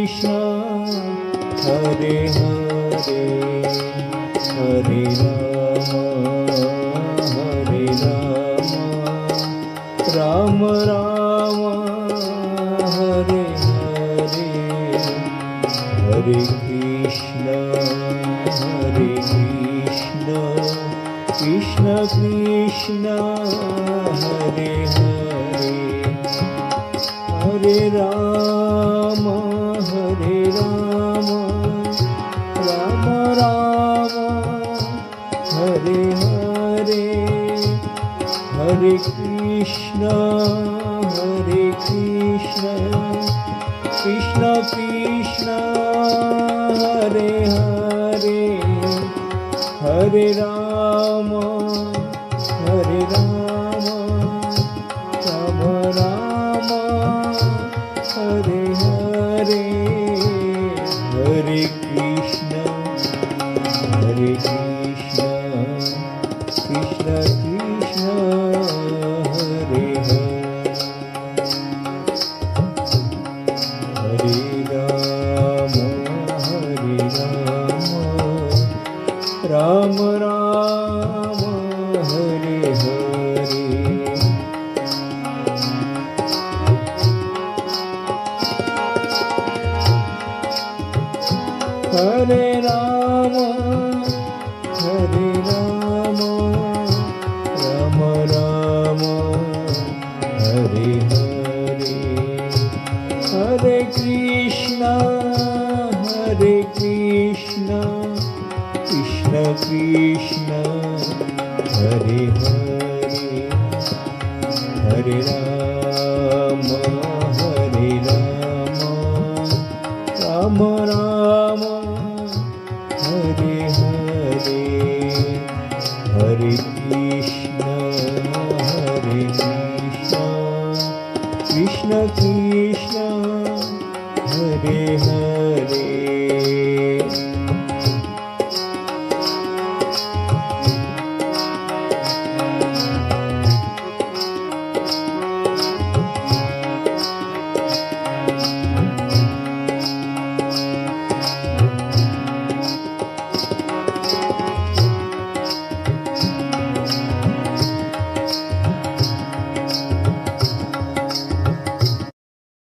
Krishna Hare Hare Hare Ram Ram Ram Hare Hare Hare Krishna Krishna Krishna Hare Hare Hare Ram Ram Ram Hare Hare Hare Krishna Krishna Krishna Hare Hare Hare Ram Ram Ram Hare Hare Hare Krishna Krishna Krishna Hare Hare Ram Ram Ram Hare Hare Hare Ram Ram Ram Hare Hare Hare Krishna Krishna Krishna Hare Hare Hare Ram Ram Ram Hare Hare Hare Krishna